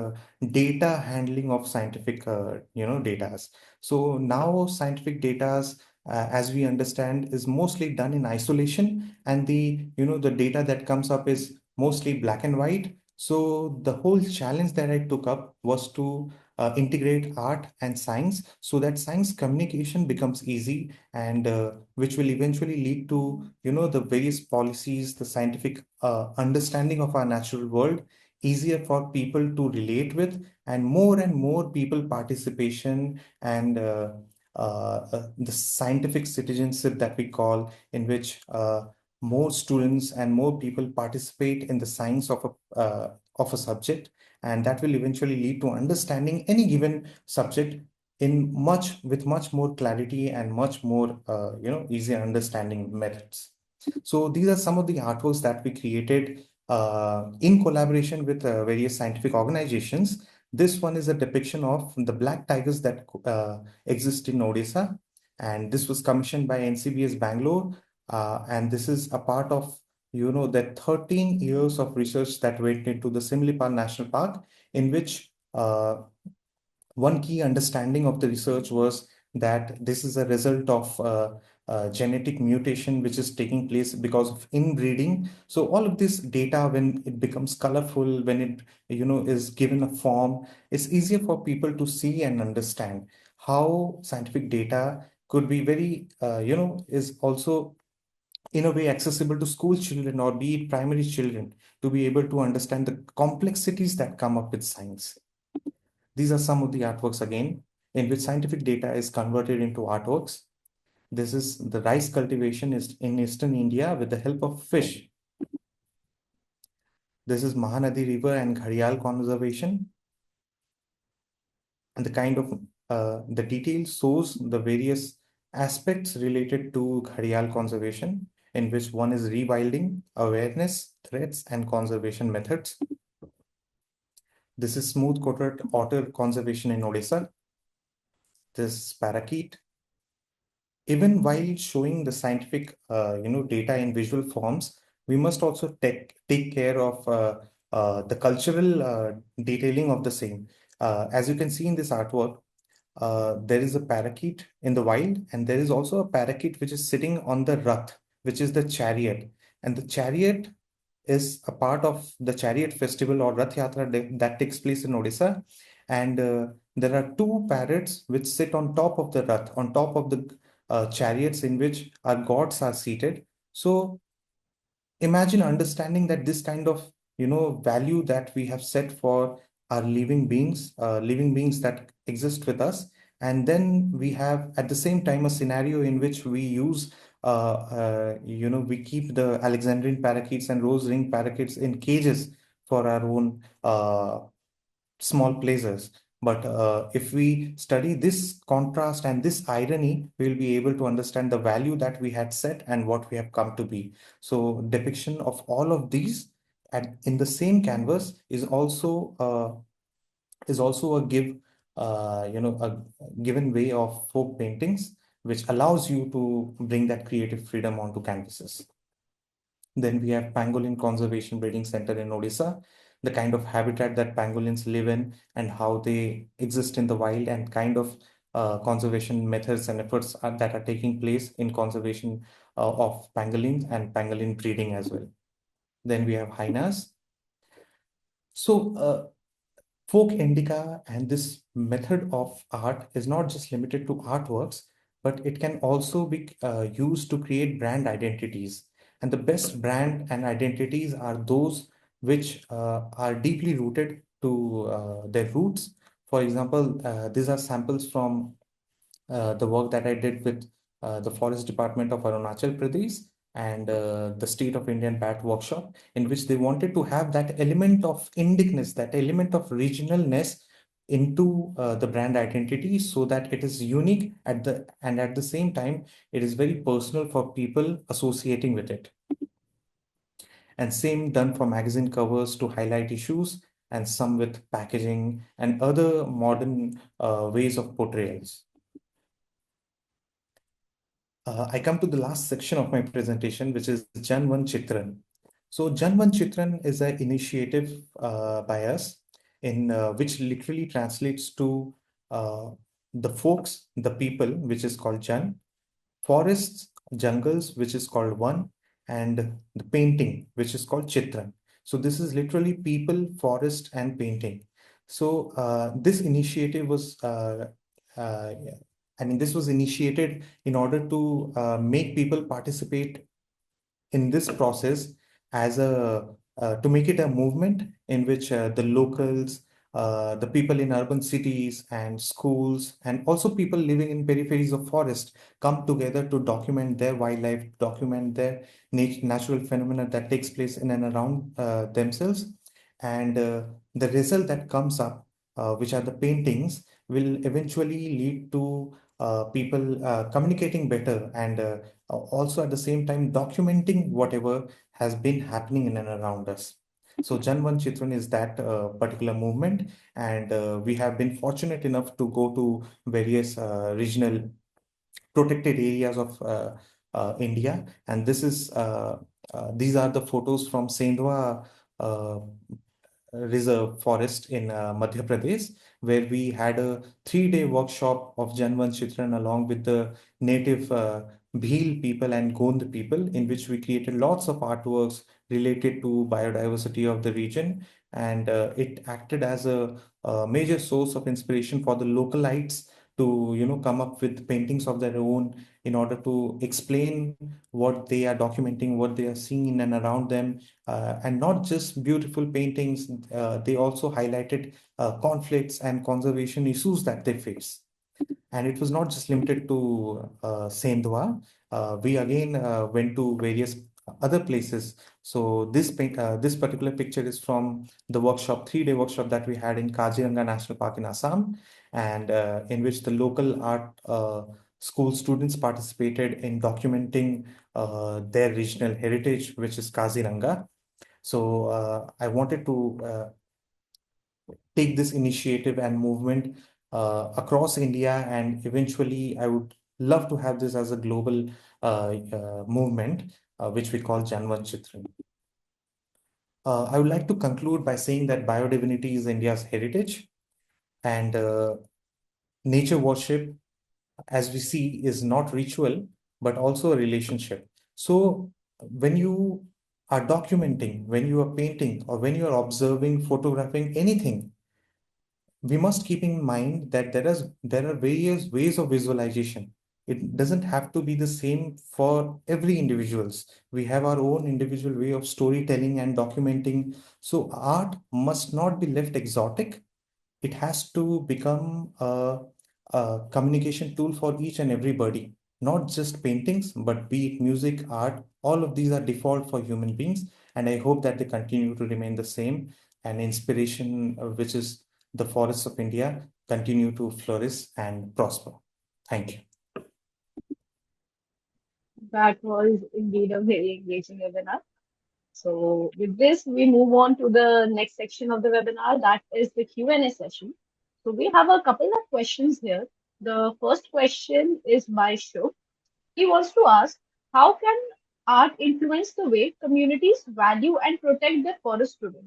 data handling of scientific, data. So now scientific data, as we understand, is mostly done in isolation, and the data that comes up is mostly black and white. So the whole challenge that I took up was to integrate art and science so that science communication becomes easy, and which will eventually lead to the various policies, the scientific understanding of our natural world easier for people to relate with, and more people participation, and the scientific citizenship that we call, in which more students and more people participate in the science of a subject, and that will eventually lead to understanding any given subject in much with much more clarity and much more easier understanding methods. So these are some of the artworks that we created in collaboration with various scientific organizations. This one is a depiction of the black tigers that exist in Odisha, and this was commissioned by NCBS Bangalore, and this is a part of the 13 years of research that went into the Simlipal National Park, in which one key understanding of the research was that this is a result of genetic mutation which is taking place because of inbreeding. So all of this data, when it becomes colorful, when it is given a form, it's easier for people to see and understand how scientific data could be very is also in a way accessible to school children or be it primary children, to be able to understand the complexities that come up with science. These are some of the artworks again, in which scientific data is converted into artworks. This is the rice cultivation is in eastern India with the help of fish. This is Mahanadi River and Gharial conservation. And the kind of the detail shows the various aspects related to Gharial conservation, in which one is rewilding, awareness, threats, and conservation methods. This is smooth-coated otter conservation in Odisha. This parakeet. Even while showing the scientific data in visual forms, we must also take care of the cultural detailing of the same. As you can see in this artwork, there is a parakeet in the wild, and there is also a parakeet which is sitting on the rath, which is the chariot. And the chariot is a part of the chariot festival or Rath Yatra that takes place in Odisha. And there are two parrots which sit on top of the rath, on top of the chariots in which our gods are seated. So imagine understanding that this kind of value that we have set for our living beings that exist with us, and then we have at the same time a scenario in which we use we keep the Alexandrian parakeets and rose ring parakeets in cages for our own small pleasures. But if we study this contrast and this irony, we'll be able to understand the value that we had set and what we have come to be. So depiction of all of these in the same canvas is also a given way of folk paintings, which allows you to bring that creative freedom onto canvases. Then we have Pangolin Conservation Breeding Center in Odisha, the kind of habitat that pangolins live in and how they exist in the wild, and kind of conservation methods and efforts that are taking place in conservation of pangolins and pangolin breeding as well. Then we have hyenas. So folk indica and this method of art is not just limited to artworks, but it can also be used to create brand identities. And the best brand and identities are those which are deeply rooted to their roots. For example, these are samples from the work that I did with the Forest Department of Arunachal Pradesh and the State of Indian Bat Workshop, in which they wanted to have that element of indigenous, that element of regionalness into the brand identity, so that it is unique at the same time it is very personal for people associating with it. And same done for magazine covers to highlight issues, and some with packaging and other modern ways of portrayals. I come to the last section of my presentation, which is Janvan Chitran. So Janvan Chitran is an initiative by us in which literally translates to uh, the folks, the people, which is called Jan, forests, jungles, which is called Van, and the painting, which is called Chitran. So this is literally people, forest, and painting. So this initiative was uh, this was initiated in order to make people participate in this process as a to make it a movement in which the locals, the people in urban cities and schools, and also people living in peripheries of forest come together to document their wildlife, document their natural phenomena that takes place in and around themselves. And the result that comes up, which are the paintings, will eventually lead to people communicating better and also at the same time documenting whatever has been happening in and around us. So Janvan Chitran is that particular movement, and we have been fortunate enough to go to various regional protected areas of India. And these are the photos from Sendwa uh, Reserve Forest in Madhya Pradesh, where we had a 3-day workshop of Janvan Chitran along with the native Bhil people and Gond people, in which we created lots of artworks related to biodiversity of the region. And it acted as a major source of inspiration for the localites to, come up with paintings of their own in order to explain what they are documenting, what they are seeing in and around them, and not just beautiful paintings. They also highlighted conflicts and conservation issues that they face. And it was not just limited to Sendwa. We again went to various other places. So this particular picture is from the workshop, 3-day workshop that we had in Kaziranga National Park in Assam, and in which the local art school students participated in documenting their regional heritage, which is Kaziranga. So I wanted to take this initiative and movement across India, and eventually I would love to have this as a global movement, which we call Janvan Chitran. I would like to conclude by saying that biodivinity is India's heritage, and nature worship, as we see, is not ritual, but also a relationship. So when you are documenting, when you are painting, or when you are observing, photographing anything, we must keep in mind that there are various ways of visualization. It doesn't have to be the same for every individuals. We have our own individual way of storytelling and documenting. So art must not be left exotic. It has to become a communication tool for each and everybody, not just paintings, but be it music, art. All of these are default for human beings, and I hope that they continue to remain the same. And inspiration, which is the forests of India, continue to flourish and prosper. Thank you. That was indeed a very engaging webinar. So with this, we move on to the next section of the webinar, that is the Q&A session. So we have a couple of questions here. The first question is by Shuk. He wants to ask, how can art influence the way communities value and protect their forests today?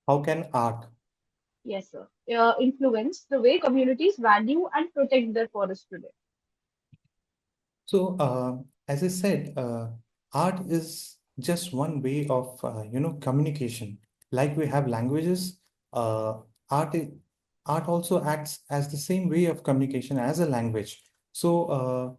How can art? Yes, sir. Influence the way communities value and protect their forests today. So, as I said, art is just one way of, communication. Like we have languages, uh, art, i- art also acts as the same way of communication as a language. So,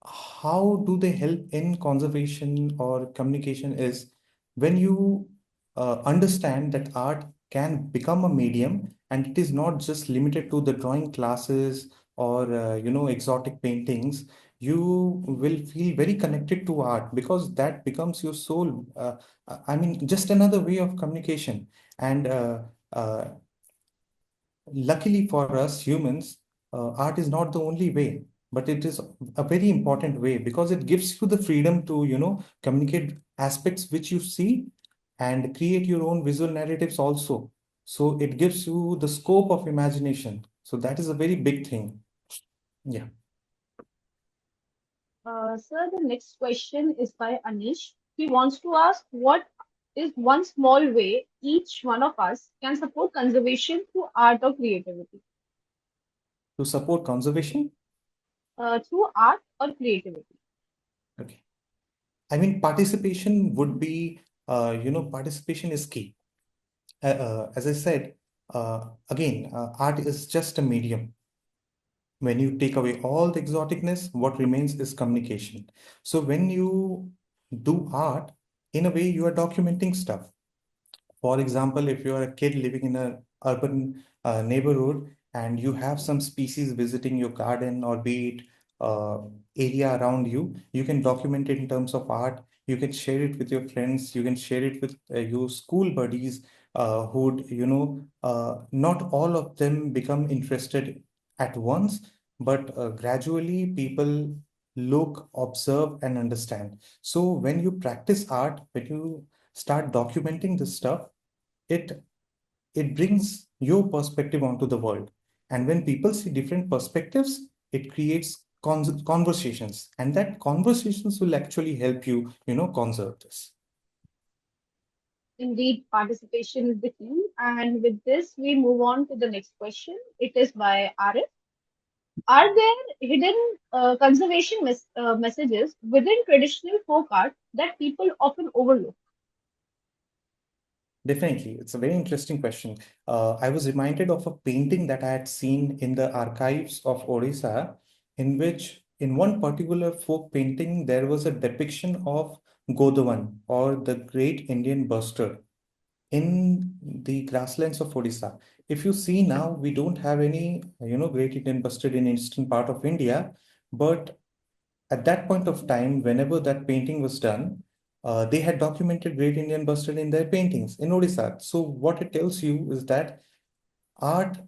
how do they help in conservation or communication is when you understand that art can become a medium, and it is not just limited to the drawing classes or exotic paintings. You will feel very connected to art because that becomes your soul. I mean, just another way of communication. And uh, luckily for us humans, art is not the only way, but it is a very important way because it gives you the freedom to, communicate aspects which you see and create your own visual narratives also. So it gives you the scope of imagination. So that is a very big thing. Yeah. Sir, the next question is by Anish. He wants to ask, what is one small way each one of us can support conservation through art or creativity? To support conservation. Through art or creativity. Okay. I mean, participation would be, participation is key. As I said, again, art is just a medium. When you take away all the exoticness, what remains is communication. So when you do art, in a way, you are documenting stuff. For example, if you are a kid living in an urban neighborhood and you have some species visiting your garden or be it area around you, you can document it in terms of art. You can share it with your friends. You can share it with your school buddies. who'd, not all of them become interested at once, but gradually people look, observe, and understand. So when you practice art, when you start documenting this stuff, it it brings your perspective onto the world. And when people see different perspectives, it creates conversations, and that conversations will actually help you, conserve this. Indeed, participation is the key. And with this, we move on to the next question. It is by Arif. Are there hidden conservation messages within traditional folk art that people often overlook? Definitely. It's a very interesting question. I was reminded of a painting that I had seen in the archives of Odisha, in which, in one particular folk painting, there was a depiction of Godavan, or the great Indian bustard, in the grasslands of Odisha. If you see now, we don't have any, great Indian bustard in eastern part of India, but at that point of time, whenever that painting was done, they had documented Great Indian Bustard in their paintings in Odisha. So what it tells you is that art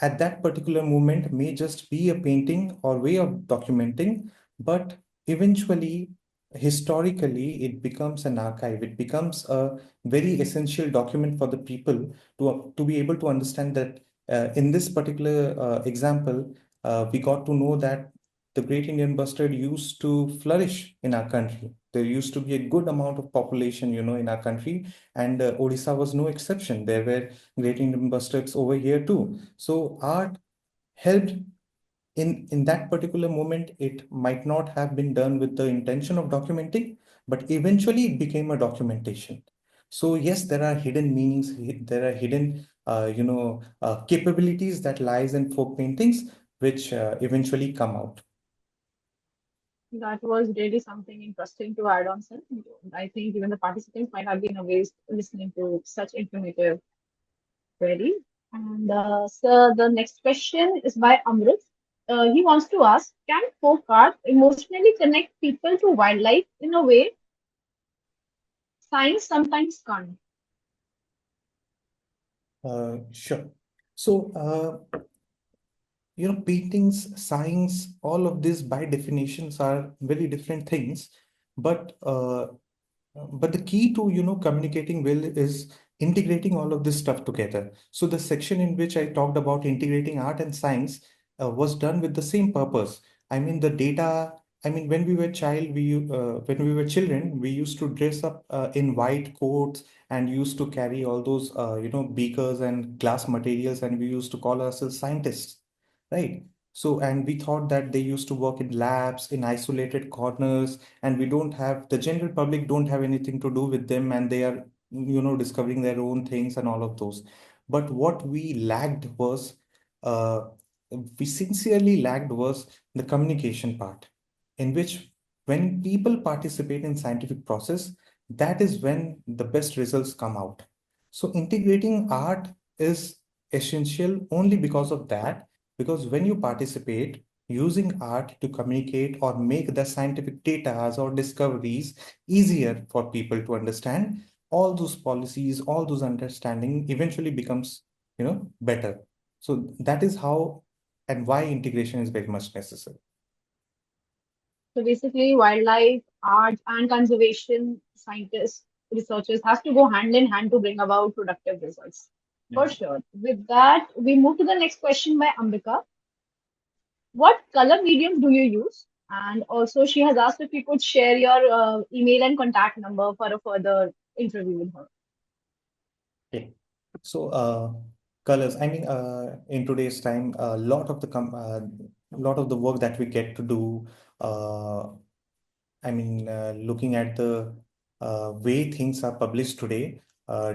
at that particular moment may just be a painting or way of documenting, but eventually, historically, it becomes an archive. It becomes a very essential document for the people to be able to understand that in this particular example, we got to know that the great Indian bustard used to flourish in our country. There used to be a good amount of population, in our country, and Odisha was no exception. There were great Indian bustards over here too. So art helped in that particular moment. It might not have been done with the intention of documenting, but eventually it became a documentation. So yes, there are hidden meanings, there are hidden capabilities that lies in folk paintings, which eventually come out. That was really something interesting to add on, sir. I think even the participants might have been amazed listening to such informative queries. And sir, the next question is by Amrit. He wants to ask, can folk art emotionally connect people to wildlife in a way science sometimes can't? Sure. So paintings, science, all of this by definitions are very different things, but the key to communicating well is integrating all of this stuff together. So the section in which I talked about integrating art and science was done with the same purpose. I mean, the data. I mean, when we were children, we used to dress up in white coats and used to carry all those beakers and glass materials, and we used to call ourselves scientists, right? So, and we thought that they used to work in labs in isolated corners, and we don't have the general public don't have anything to do with them, and they are discovering their own things and all of those. But what uh, we sincerely lacked was the communication part, in which when people participate in scientific process, that is when the best results come out. So integrating art is essential only because of that, because when you participate using art to communicate or make the scientific data or discoveries easier for people to understand, all those policies, all those understanding eventually becomes, better. So that is how and why integration is very much necessary. So basically, wildlife, art, and conservation scientists, researchers has to go hand in hand to bring about productive results. Yeah. For sure. With that, we move to the next question by Ambika. What color medium do you use? And also, she has asked if you could share your email and contact number for a further interview with her. Okay. So, colors. I mean, in today's time, lot of the work that we get to do, uh, I mean, looking at the way things are published today,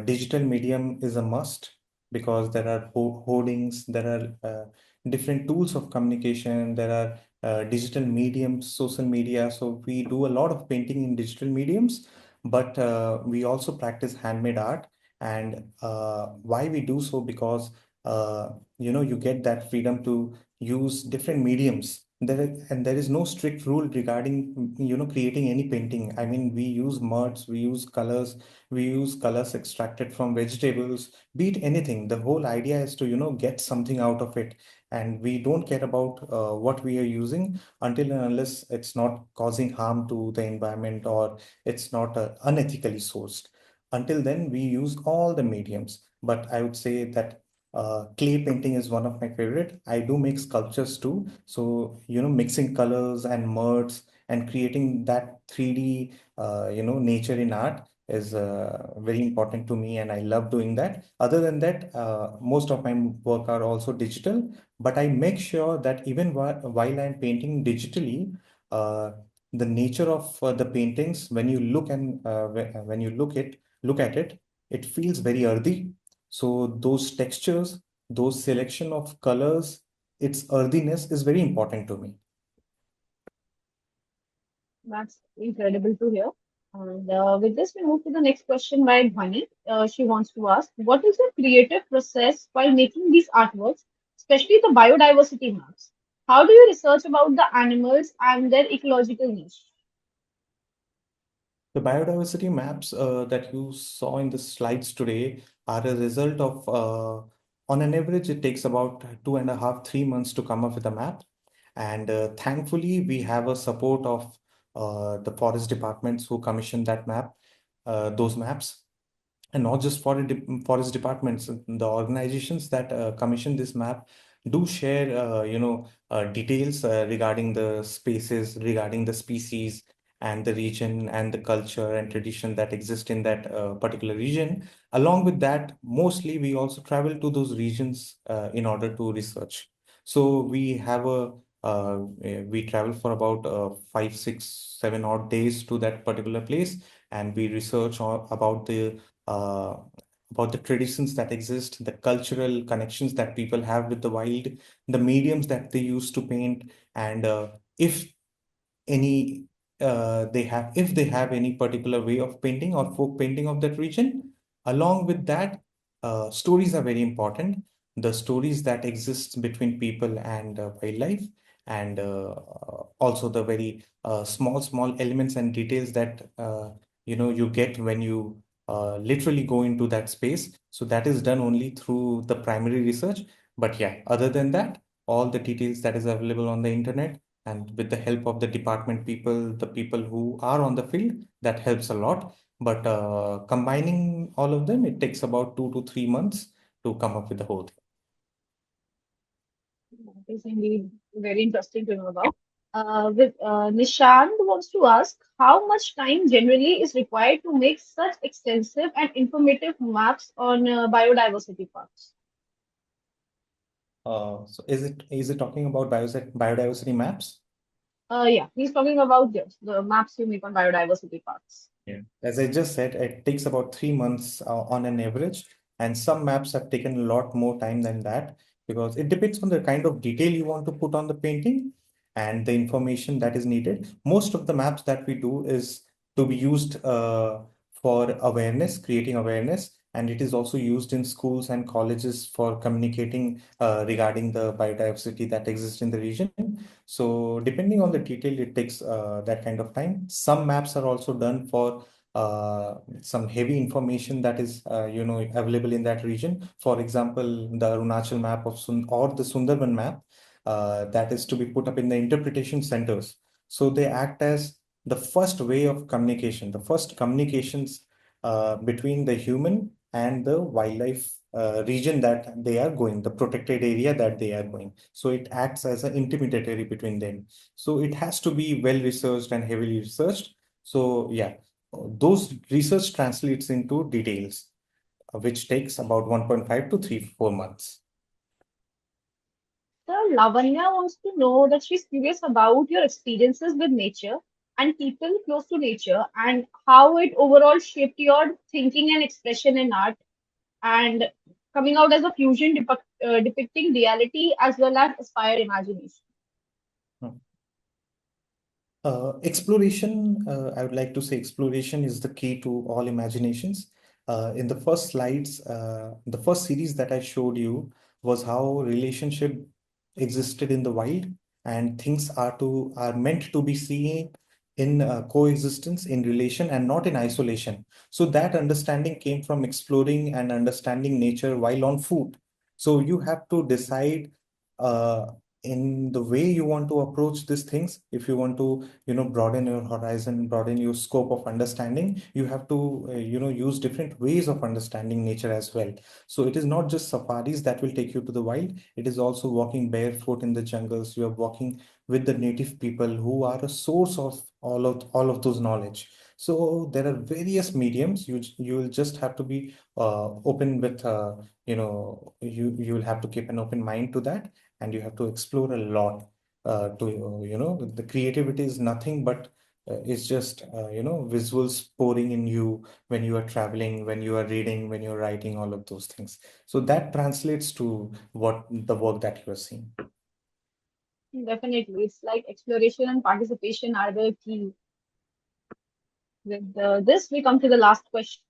digital medium is a must, because there are hoardings, there are different tools of communication, there are digital mediums, social media. So we do a lot of painting in digital mediums, but we also practice handmade art. And why we do so? Because you get that freedom to use different mediums There is no strict rule regarding, creating any painting. I mean, we use muds, we use colors extracted from vegetables, be it anything. The whole idea is to, get something out of it. And we don't care about what we are using until and unless it's not causing harm to the environment or it's not unethically sourced. Until then, we use all the mediums. But I would say that clay painting is one of my favorite. I do make sculptures too. So, mixing colors and muds and creating that 3D, nature in art is very important to me, and I love doing that. Other than that, most of my work are also digital, but I make sure that even while I'm painting digitally, uh, the nature of the paintings, when you look and when you look at it, it feels very earthy. So those textures, those selection of colors, its earthiness is very important to me. That's incredible to hear. And with this, we move to the next question by Bhani. She wants to ask, what is your creative process while making these artworks, especially the biodiversity maps? How do you research about the animals and their ecological niche? The biodiversity maps that you saw in the slides today are a result of, on an average, it takes about 2.5, 3 months to come up with a map. And thankfully, we have a support of the forest departments who commission those maps. And not just forest departments, the organizations that commission this map do share, details regarding the spaces, regarding the species and the region and the culture and tradition that exist in that particular region. Along with that, mostly we also travel to those regions in order to research. So we travel for about 5, 6, 7 odd days to that particular place, and we research uh, about the traditions that exist, the cultural connections that people have with the wild, the mediums that they use to paint, and if any if they have any particular way of painting or folk painting of that region. Along with that, stories are very important. The stories that exist between people and wildlife, and also the very small elements and details that you get when you literally go into that space. So that is done only through the primary research. But yeah, other than that, all the details that is available on the internet, and with the help of the department people, the people who are on the field, that helps a lot. But combining all of them, it takes about 2 to 3 months to come up with the whole thing. That is indeed very interesting to know about. With Nishant wants to ask, how much time generally is required to make such extensive and informative maps on biodiversity parks? So is it talking about biodiversity maps? Yeah, he's talking about this, the maps you make on biodiversity parks. Yeah. As I just said, it takes about 3 months on an average, and some maps have taken a lot more time than that because it depends on the kind of detail you want to put on the painting and the information that is needed. Most of the maps that we do is to be used for awareness, creating awareness, and it is also used in schools and colleges for communicating regarding the biodiversity that exists in the region. So depending on the detail, it takes that kind of time. Some maps are also done for some heavy information that is available in that region. For example, the Arunachal map or the Sundarban map that is to be put up in the interpretation centers. So they act as the first way of communication, the first communications between the human and the wildlife region that they are going, the protected area that they are going. So it acts as an intermediary between them. So it has to be well researched and heavily researched. So yeah, those research translates into details, which takes about 1.5 to 3, 4 months. So Lavanya wants to know that she's curious about your experiences with nature and people close to nature and how it overall shaped your thinking and expression in art and coming out as a fusion depicting reality as well as inspired imagination. Hmm. Exploration, I would like to say exploration is the key to all imaginations. In the first slides, the first series that I showed you was how relationship existed in the wild. and things are meant to be seen in coexistence, in relation, and not in isolation. So that understanding came from exploring and understanding nature while on foot. So you have to decide uh, in the way you want to approach these things. If you want to, broaden your horizon, broaden your scope of understanding, you have to, use different ways of understanding nature as well. So it is not just safaris that will take you to the wild. It is also walking barefoot in the jungles. You are walking with the native people who are a source of all of those knowledge. So there are various mediums. You will just have to be open with you will have to keep an open mind to that, and you have to explore a lot. To The creativity is nothing but it's just visuals pouring in you when you are traveling, when you are reading, when you're writing, all of those things. So that translates to what the work that you are seeing. Definitely, it's like exploration and participation are the key. With this, we come to the last question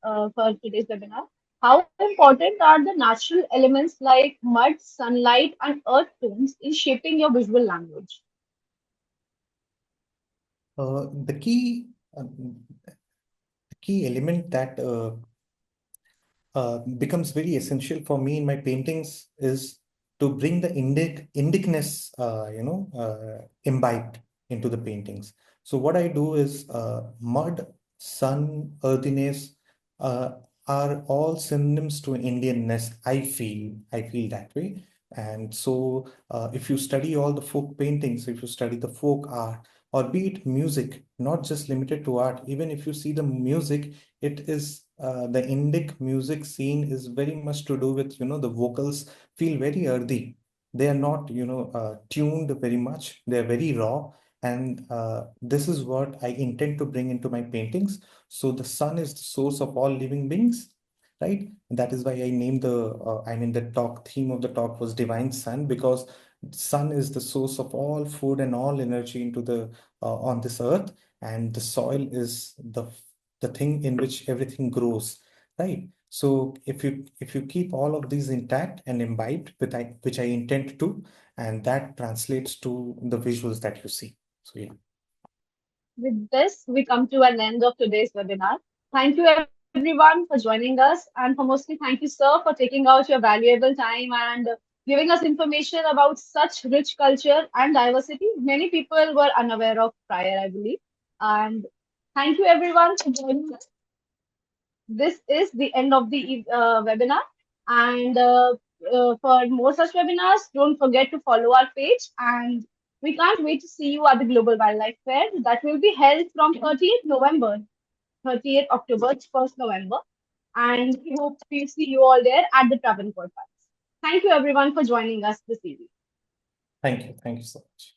for today's webinar. How important are the natural elements like mud, sunlight, and earth tones in shaping your visual language? The key element that becomes very essential for me in my paintings is to bring the indicness, imbibed into the paintings. So what I do is mud, sun, earthiness uh, are all synonyms to Indianness. I feel that way. And so if you study all the folk paintings, if you study the folk art, or be it music, not just limited to art, even if you see the music, it is the Indic music scene is very much to do with, the vocals feel very earthy. They are not, tuned very much. They are very raw. And this is what I intend to bring into my paintings. So the sun is the source of all living beings, right? And that is why the talk theme of the talk was divine sun, because sun is the source of all food and all energy into the on this earth, and the soil is the thing in which everything grows, right? So if you keep all of these intact and imbibed, which I intend to, and that translates to the visuals that you see. So yeah. With this, we come to an end of today's webinar. Thank you everyone for joining us, and for mostly thank you, sir, for taking out your valuable time and giving us information about such rich culture and diversity many people were unaware of prior, I believe. And thank you everyone for joining us. This is the end of the webinar. And for more such webinars, don't forget to follow our page. And we can't wait to see you at the Global Wildlife Fair that will be held from 30th November, 30th October to 1st November. And we hope to see you all there at the Travancore Parks. Thank you everyone for joining us this evening. Thank you so much.